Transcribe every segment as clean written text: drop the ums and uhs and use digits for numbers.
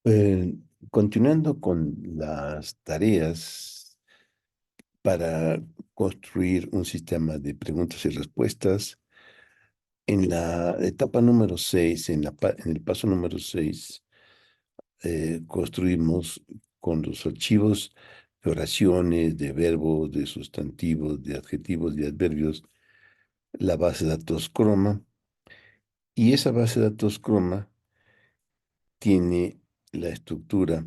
Eh, Continuando con las tareas para construir un sistema de preguntas y respuestas, en la etapa número 6, en el paso número 6, construimos con los archivos de oraciones, de verbos, de sustantivos, de adjetivos, de adverbios, la base de datos Chroma, y esa base de datos Chroma tiene la estructura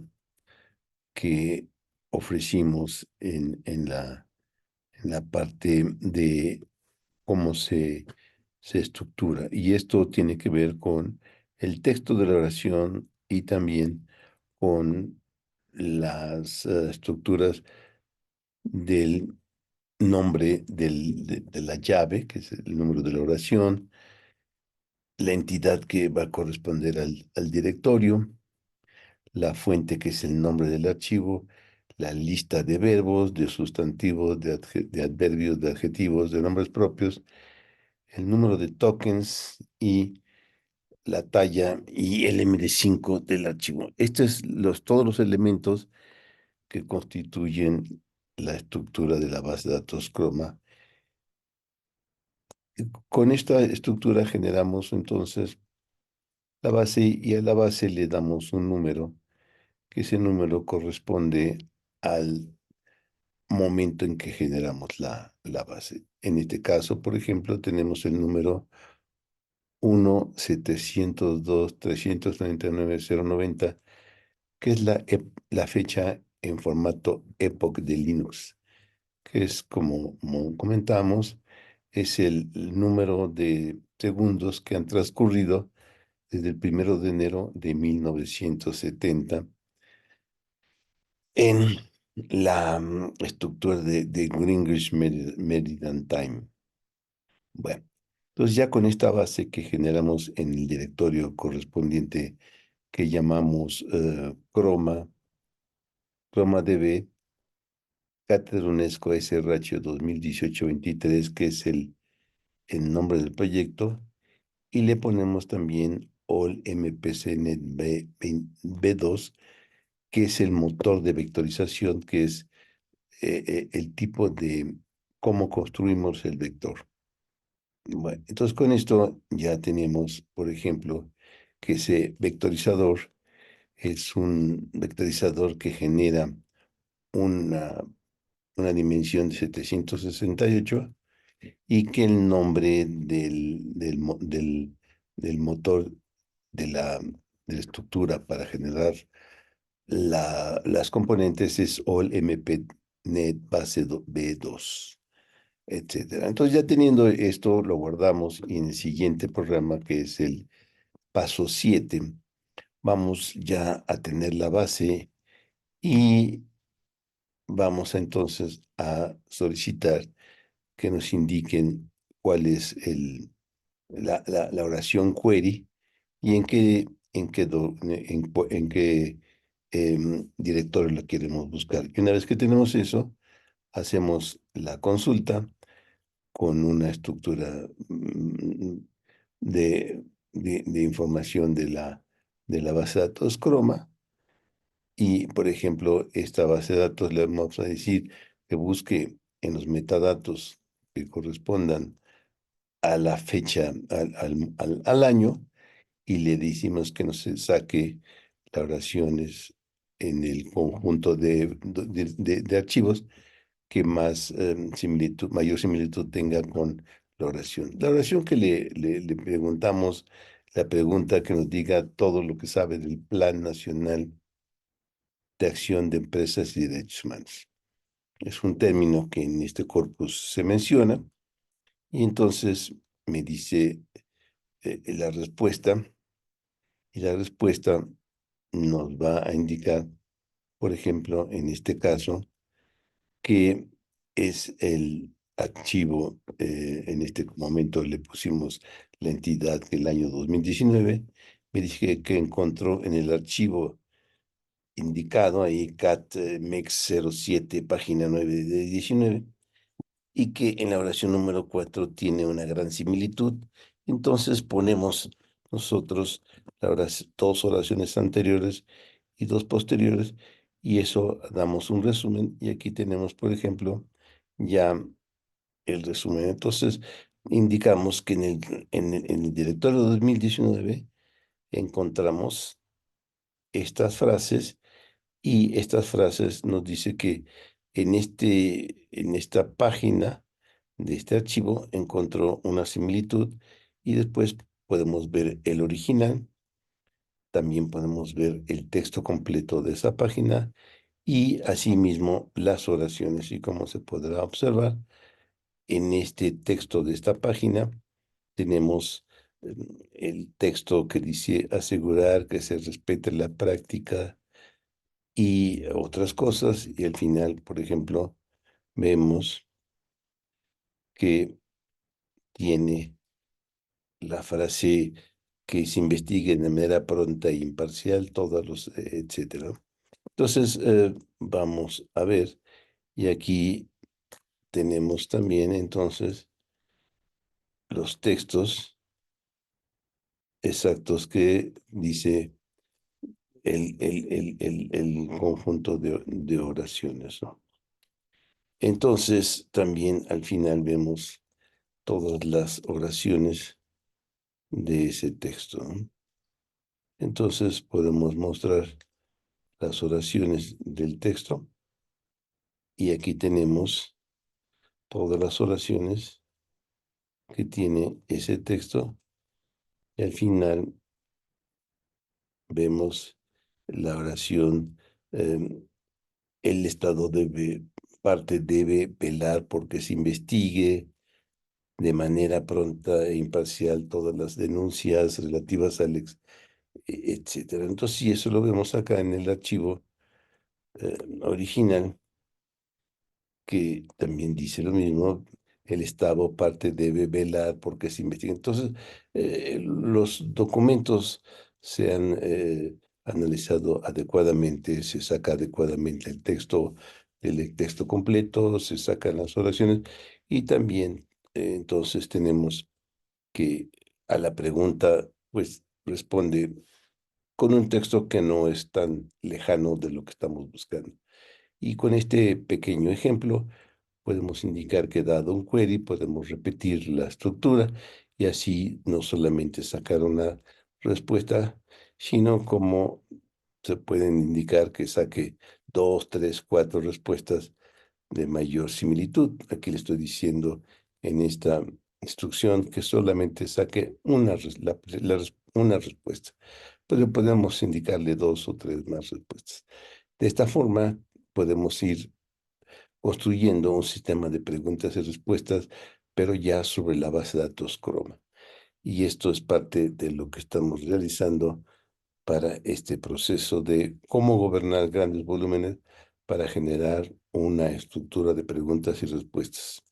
que ofrecimos en la parte de cómo se estructura. Y esto tiene que ver con el texto de la oración y también con las estructuras del nombre de la llave, que es el número de la oración, la entidad que va a corresponder al directorio, la fuente, que es el nombre del archivo, la lista de verbos, de sustantivos, de adverbios, de adjetivos, de nombres propios, el número de tokens y la talla y el MD5 del archivo. Estos es todos los elementos que constituyen la estructura de la base de datos Chroma. Con esta estructura generamos entonces la base y a la base le damos un número, que ese número corresponde al momento en que generamos la base. En este caso, por ejemplo, tenemos el número 1-702-339-090, que es la fecha en formato epoch de Linux, que es como comentamos, es el número de segundos que han transcurrido desde el 1 de enero de 1970 en la estructura de Greenwich Meridian Time. Bueno, entonces ya con esta base que generamos en el directorio correspondiente que llamamos ChromaDB, Cátedra UNESCO SRH 2018-23, que es el nombre del proyecto, y le ponemos también All MPCnet B2, que es el motor de vectorización, que es el tipo de cómo construimos el vector. Bueno, entonces con esto ya tenemos, por ejemplo, que ese vectorizador es un vectorizador que genera una, una dimensión de 768 y que el nombre del motor de la estructura para generar las componentes es AllMPNet base B2, etcétera. Entonces ya teniendo esto, lo guardamos y en el siguiente programa, que es el paso 7, vamos ya a tener la base y vamos entonces a solicitar que nos indiquen cuál es la oración query y en qué directorio la queremos buscar. Y una vez que tenemos eso, hacemos la consulta con una estructura de, de información de la base de datos Chroma. Y, por ejemplo, esta base de datos le vamos a decir que busque en los metadatos que correspondan a la fecha, al año, y le decimos que nos saque las oraciones en el conjunto de archivos que más mayor similitud tenga con la oración. La oración que le preguntamos, la pregunta que nos diga todo lo que sabe del Plan Nacional de Acción de Empresas y Derechos Humanos. Es un término que en este corpus se menciona y entonces me dice la respuesta, y la respuesta nos va a indicar, por ejemplo, en este caso, que es el archivo, en este momento le pusimos la entidad del año 2019, me dije que encontró en el archivo indicado ahí, CAT-MEX 07, página 9 de 19, y que en la oración número 4 tiene una gran similitud. Entonces ponemos nosotros las dos oraciones anteriores y dos posteriores, y eso damos un resumen, y aquí tenemos, por ejemplo, ya el resumen. Entonces, indicamos que en el directorio 2019 encontramos estas frases, y estas frases nos dice que en esta página de este archivo encontró una similitud, y después podemos ver el original, también podemos ver el texto completo de esa página y asimismo las oraciones. Y como se podrá observar, en este texto de esta página tenemos el texto que dice asegurar que se respete la práctica y otras cosas, y al final, por ejemplo, vemos que tiene la frase que se investigue de manera pronta e imparcial todos los, etcétera. Entonces, vamos a ver, y aquí tenemos también entonces los textos exactos que dice el conjunto de oraciones, ¿no? Entonces, también al final vemos todas las oraciones de ese texto, ¿no? Entonces, podemos mostrar las oraciones del texto, y aquí tenemos todas las oraciones que tiene ese texto, y al final vemos la oración, el Estado debe velar porque se investigue de manera pronta e imparcial todas las denuncias relativas al etcétera. Entonces, si eso lo vemos acá en el archivo original, que también dice lo mismo, el Estado parte debe velar porque se investigue. Entonces, los documentos se han analizado adecuadamente, se saca adecuadamente el texto completo, se sacan las oraciones, y también entonces tenemos que a la pregunta, pues responde con un texto que no es tan lejano de lo que estamos buscando. Y con este pequeño ejemplo, podemos indicar que dado un query, podemos repetir la estructura, y así no solamente sacar una respuesta, sino como se pueden indicar que saque 2, 3, 4 respuestas de mayor similitud. Aquí le estoy diciendo en esta instrucción que solamente saque una respuesta, pero podemos indicarle 2 o 3 más respuestas. De esta forma, podemos ir construyendo un sistema de preguntas y respuestas, pero ya sobre la base de datos Chroma. Y esto es parte de lo que estamos realizando para este proceso de cómo gobernar grandes volúmenes para generar una estructura de preguntas y respuestas.